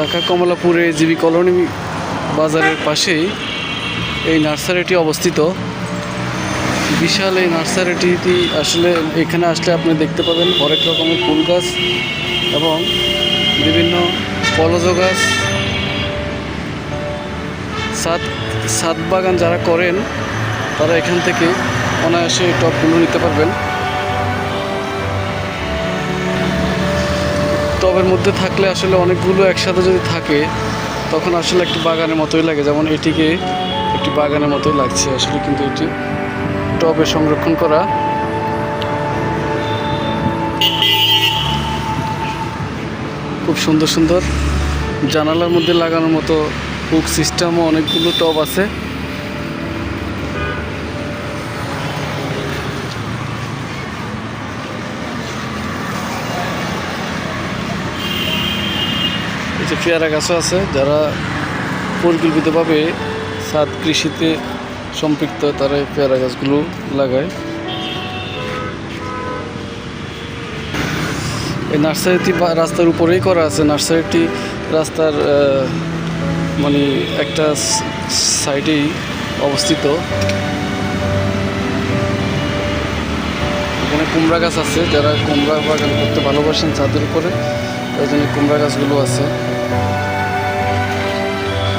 Dhaka কমলাপুরে GB colony বাজারের পাশেই এই নার্সারিটি অবস্থিত। বিশাল এই নার্সারিটি আসলে এখানে আসলে আপনি দেখতে পাবেন হরেক রকমের ফুল গাছ এবং বিভিন্ন ফলজ গাছ। ছাদ বাগান যারা করেন তারা এখান থেকে অনায়াসে টবগুলো নিতে পারবেন। টবের মধ্যে থাকলে আসলে অনেকগুলো একসাথে যদি থাকে তখন আসলে একটি বাগানের মতোই লাগে, যেমন এটিকে একটি বাগানের মতোই লাগছে আসলে, কিন্তু এটি টবে সংরক্ষণ করা। খুব সুন্দর সুন্দর জানালার মধ্যে লাগানোর মতো হুক সিস্টেমও অনেকগুলো টব আছে। এই যে পেয়ারা গাছও আছে, যারা পরিকল্পিতভাবে ছাদ কৃষিতে সম্পৃক্ত তারা এই পেয়ারা গাছগুলো লাগায়। এই নার্সারিটি রাস্তার উপরেই করা আছে। নার্সারিটি রাস্তার মানে একটা সাইডেই অবস্থিত। এখানে কুমড়া গাছ আছে, যারা কুমড়া বাগান করতে ভালোবাসেন ছাদের উপরে ওই জন্য কুমড়া গাছগুলো আছে।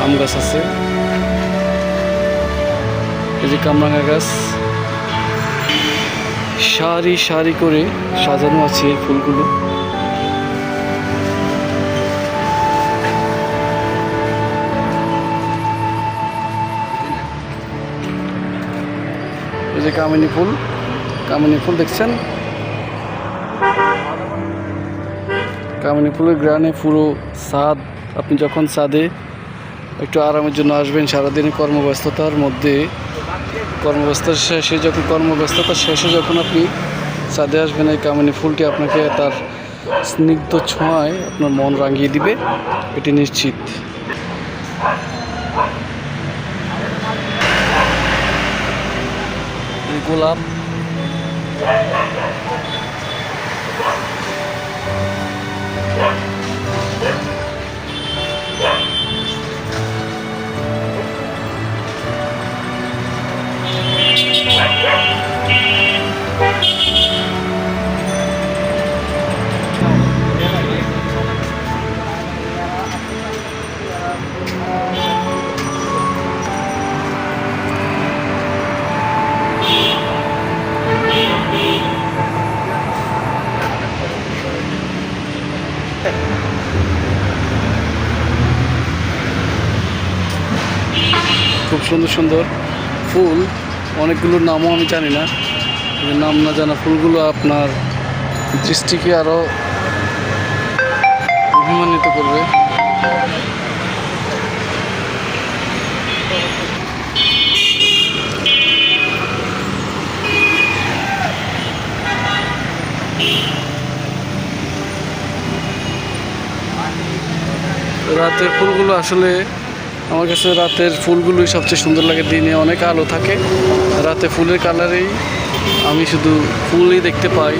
আম গাছ আছে, এই যে কামরাঙা গাছ সারি সারি করে সাজানো আছে এই ফুলগুলো। এই যে কামিনী ফুল দেখছেন, কামিনী ফুলের গ্রানে পুরো ছাদ। আপনি যখন ছাদে একটু আরামের জন্য আসবেন সারাদিনের কর্মব্যস্ততার শেষে যখন আপনি ছাদে আসবেন, এই কামিনী ফুলটি আপনাকে তার স্নিগ্ধ ছোঁয়ায় আপনার মন রাঙিয়ে দিবে, এটি নিশ্চিত। গোলাপ, খুব সুন্দর সুন্দর ফুল, অনেকগুলোর নামও আমি জানি না। নাম না জানা ফুলগুলো আপনার দৃষ্টিকে আরও অভিমানিত করবে। রাতের ফুলগুলো আসলে আমার কাছে রাতের ফুলগুলোই সবচেয়ে সুন্দর লাগে। দিনে অনেক আলো থাকে, রাতে ফুলের কালারেই আমি শুধু ফুলই দেখতে পাই।